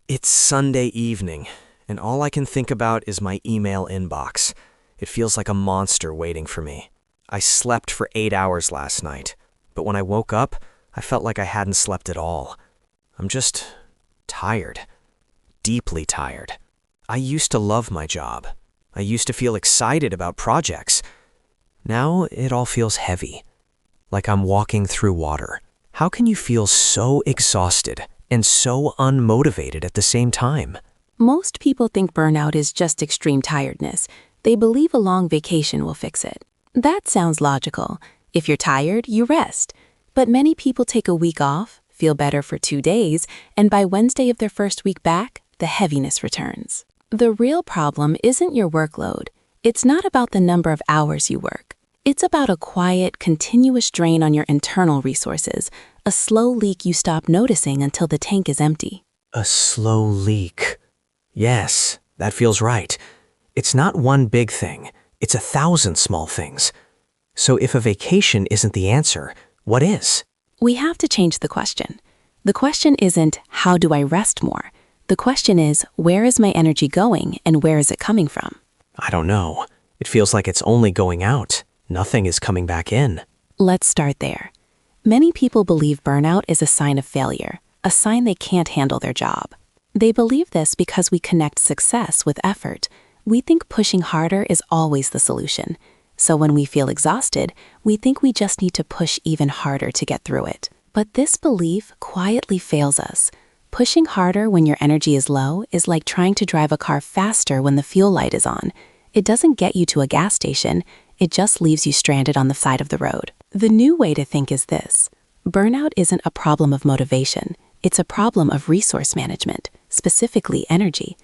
It's Sunday evening, and all I can think about is my email inbox. It feels like a monster waiting for me. I slept for 8 hours last night, but when I woke up, I felt like I hadn't slept at all. I'm just tired. Deeply tired. I used to love my job. I used to feel excited about projects. Now it all feels heavy, like I'm walking through water. How can you feel so exhausted and so unmotivated at the same time? Most people think burnout is just extreme tiredness. They believe a long vacation will fix it. That sounds logical. If you're tired, you rest. But many people take a week off, feel better for 2 days, and by Wednesday of their first week back, the heaviness returns. The real problem isn't your workload. It's not about the number of hours you work. It's about a quiet, continuous drain on your internal resources, a slow leak you stop noticing until the tank is empty. A slow leak. Yes, that feels right. It's not one big thing. It's 1,000 small things. So if a vacation isn't the answer, what is? We have to change the question. The question isn't, how do I rest more? The question is, where is my energy going and where is it coming from? I don't know. It feels like it's only going out. Nothing is coming back in. Let's start there. Many people believe burnout is a sign of failure, a sign they can't handle their job. They believe this because we connect success with effort. We think pushing harder is always the solution. So when we feel exhausted, we think we just need to push even harder to get through it. But this belief quietly fails us. Pushing harder when your energy is low is like trying to drive a car faster when the fuel light is on. It doesn't get you to a gas station. It just leaves you stranded on the side of the road. The new way to think is this. Burnout isn't a problem of motivation. It's a problem of resource management, specifically energy.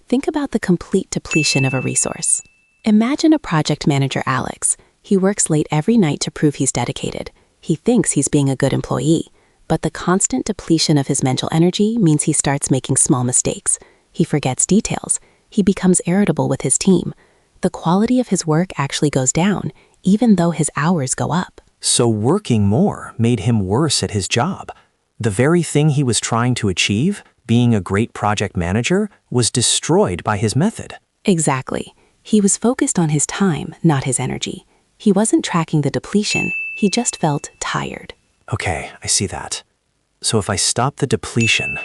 Think about the complete depletion of a resource. Imagine a project manager, Alex. He works late every night to prove he's dedicated. He thinks he's being a good employee, but the constant depletion of his mental energy means he starts making small mistakes. He forgets details. He becomes irritable with his team. The quality of his work actually goes down, even though his hours go up. So working more made him worse at his job. The very thing he was trying to achieve, being a great project manager, was destroyed by his method. Exactly. He was focused on his time, not his energy. He wasn't tracking the depletion. He just felt tired. Okay, I see that. So if I stop the depletion...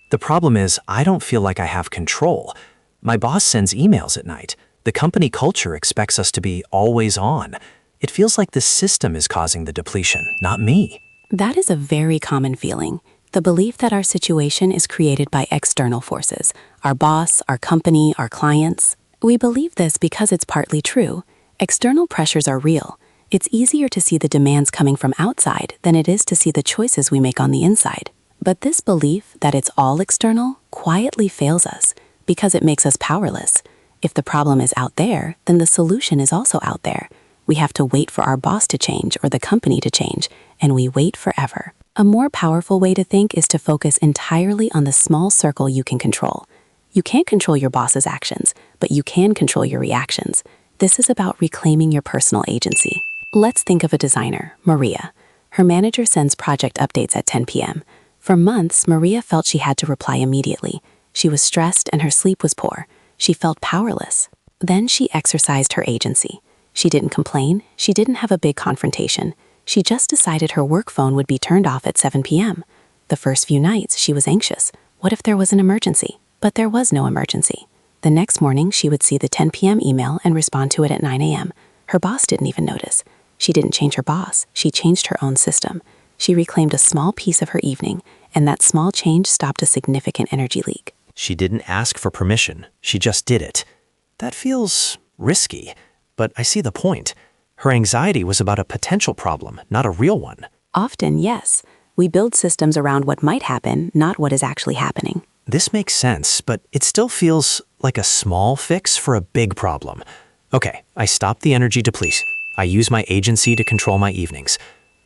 The problem is, I don't feel like I have control. My boss sends emails at night. The company culture expects us to be always on. It feels like the system is causing the depletion, not me. That is a very common feeling. The belief that our situation is created by external forces, our boss, our company, our clients. We believe this because it's partly true. External pressures are real. It's easier to see the demands coming from outside than it is to see the choices we make on the inside. But this belief that it's all external quietly fails us because it makes us powerless. If the problem is out there, then the solution is also out there. We have to wait for our boss to change or the company to change, and we wait forever. A more powerful way to think is to focus entirely on the small circle you can control. You can't control your boss's actions, but you can control your reactions. This is about reclaiming your personal agency. Let's think of a designer, Maria. Her manager sends project updates at 10 p.m. For months, Maria felt she had to reply immediately. She was stressed and her sleep was poor. She felt powerless. Then she exercised her agency. She didn't complain. She didn't have a big confrontation. She just decided her work phone would be turned off at 7 p.m. The first few nights, she was anxious. What if there was an emergency? But there was no emergency. The next morning, she would see the 10 p.m. email and respond to it at 9 a.m. Her boss didn't even notice. She didn't change her boss. She changed her own system. She reclaimed a small piece of her evening, and that small change stopped a significant energy leak. She didn't ask for permission. She just did it. That feels risky, but I see the point. Her anxiety was about a potential problem, not a real one. Often, yes. We build systems around what might happen, not what is actually happening. This makes sense, but it still feels like a small fix for a big problem. Okay, I stopped the energy depletion. I use my agency to control my evenings.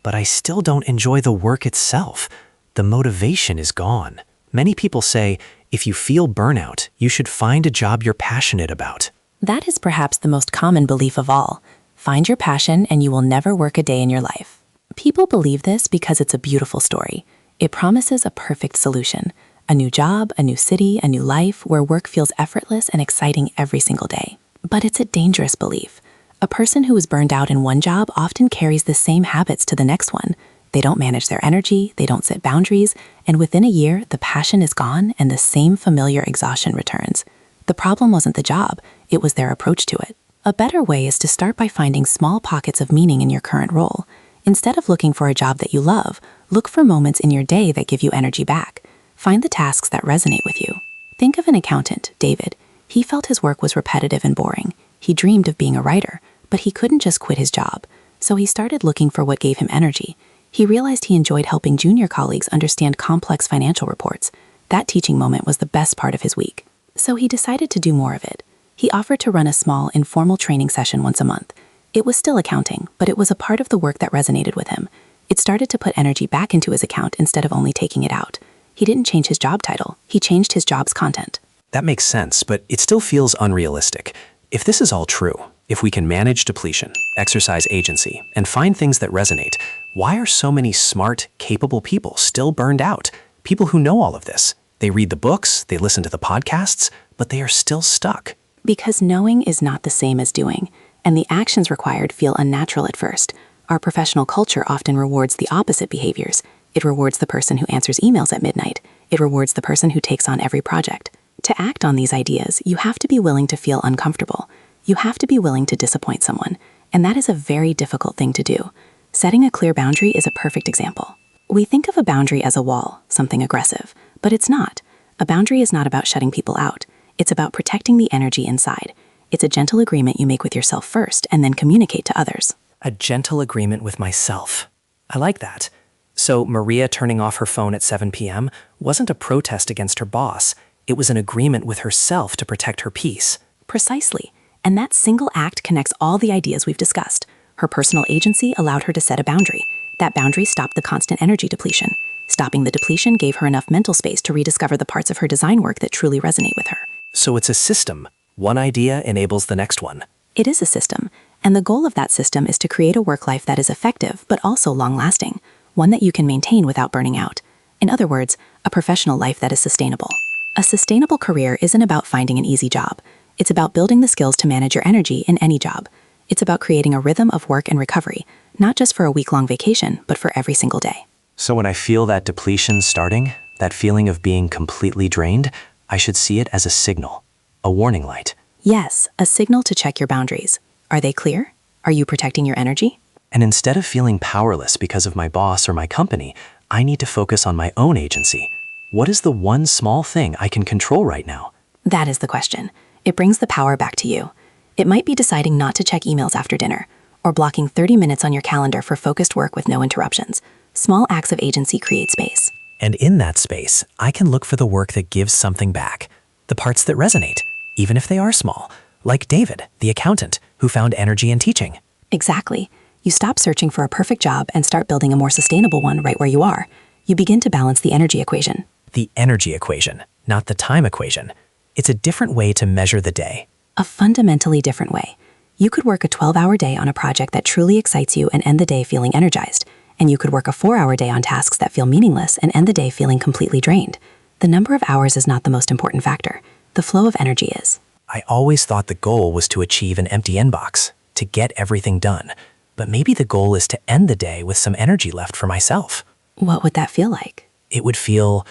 But I still don't enjoy the work itself. The motivation is gone. Many people say, if you feel burnout, you should find a job you're passionate about. That is perhaps the most common belief of all. Find your passion and you will never work a day in your life. People believe this because it's a beautiful story. It promises a perfect solution, A new job, a new city, a new life where work feels effortless and exciting every single day. But it's a dangerous belief. A person who is burned out in one job often carries the same habits to the next one. They don't manage their energy, they don't set boundaries, and within a year, the passion is gone and the same familiar exhaustion returns. The problem wasn't the job, it was their approach to it. A better way is to start by finding small pockets of meaning in your current role. Instead of looking for a job that you love, look for moments in your day that give you energy back. Find the tasks that resonate with you. Think of an accountant, David. He felt his work was repetitive and boring. He dreamed of being a writer, but he couldn't just quit his job. So he started looking for what gave him energy. He realized he enjoyed helping junior colleagues understand complex financial reports. That teaching moment was the best part of his week. So he decided to do more of it. He offered to run a small, informal training session once a month. It was still accounting, but it was a part of the work that resonated with him. It started to put energy back into his account instead of only taking it out. He didn't change his job title, he changed his job's content. That makes sense, but it still feels unrealistic. If this is all true, if we can manage depletion, exercise agency, and find things that resonate, why are so many smart, capable people still burned out? People who know all of this. They read the books, they listen to the podcasts, but they are still stuck. Because knowing is not the same as doing, and the actions required feel unnatural at first. Our professional culture often rewards the opposite behaviors. It rewards the person who answers emails at midnight. It rewards the person who takes on every project. To act on these ideas, you have to be willing to feel uncomfortable. You have to be willing to disappoint someone, and that is a very difficult thing to do. Setting a clear boundary is a perfect example. We think of a boundary as a wall, something aggressive, but it's not. A boundary is not about shutting people out. It's about protecting the energy inside. It's a gentle agreement you make with yourself first and then communicate to others. A gentle agreement with myself. I like that. So Maria turning off her phone at 7 p.m. wasn't a protest against her boss. It was an agreement with herself to protect her peace. Precisely. And that single act connects all the ideas we've discussed. Her personal agency allowed her to set a boundary. That boundary stopped the constant energy depletion. Stopping the depletion gave her enough mental space to rediscover the parts of her design work that truly resonate with her. So it's a system. One idea enables the next one. It is a system, and the goal of that system is to create a work life that is effective but also long-lasting, one that you can maintain without burning out. In other words, a professional life that is sustainable. A sustainable career isn't about finding an easy job. It's about building the skills to manage your energy in any job. It's about creating a rhythm of work and recovery, not just for a week-long vacation, but for every single day. So when I feel that depletion starting, that feeling of being completely drained, I should see it as a signal, a warning light. Yes, a signal to check your boundaries. Are they clear? Are you protecting your energy? And instead of feeling powerless because of my boss or my company, I need to focus on my own agency. What is the one small thing I can control right now? That is the question. It brings the power back to you. It might be deciding not to check emails after dinner, or blocking 30 minutes on your calendar for focused work with no interruptions. Small acts of agency create space. And in that space, I can look for the work that gives something back. The parts that resonate, even if they are small. Like David, the accountant, who found energy in teaching. Exactly. You stop searching for a perfect job and start building a more sustainable one right where you are. You begin to balance the energy equation. The energy equation, not the time equation. It's a different way to measure the day. A fundamentally different way. You could work a 12-hour day on a project that truly excites you and end the day feeling energized. And you could work a 4-hour day on tasks that feel meaningless and end the day feeling completely drained. The number of hours is not the most important factor. The flow of energy is. I always thought the goal was to achieve an empty inbox, to get everything done. But maybe the goal is to end the day with some energy left for myself. What would that feel like? It would feel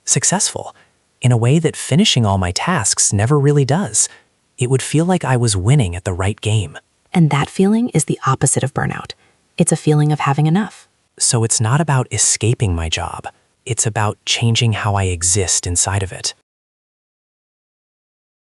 successful, in a way that finishing all my tasks never really does. It would feel like I was winning at the right game. And that feeling is the opposite of burnout. It's a feeling of having enough. So it's not about escaping my job. It's about changing how I exist inside of it.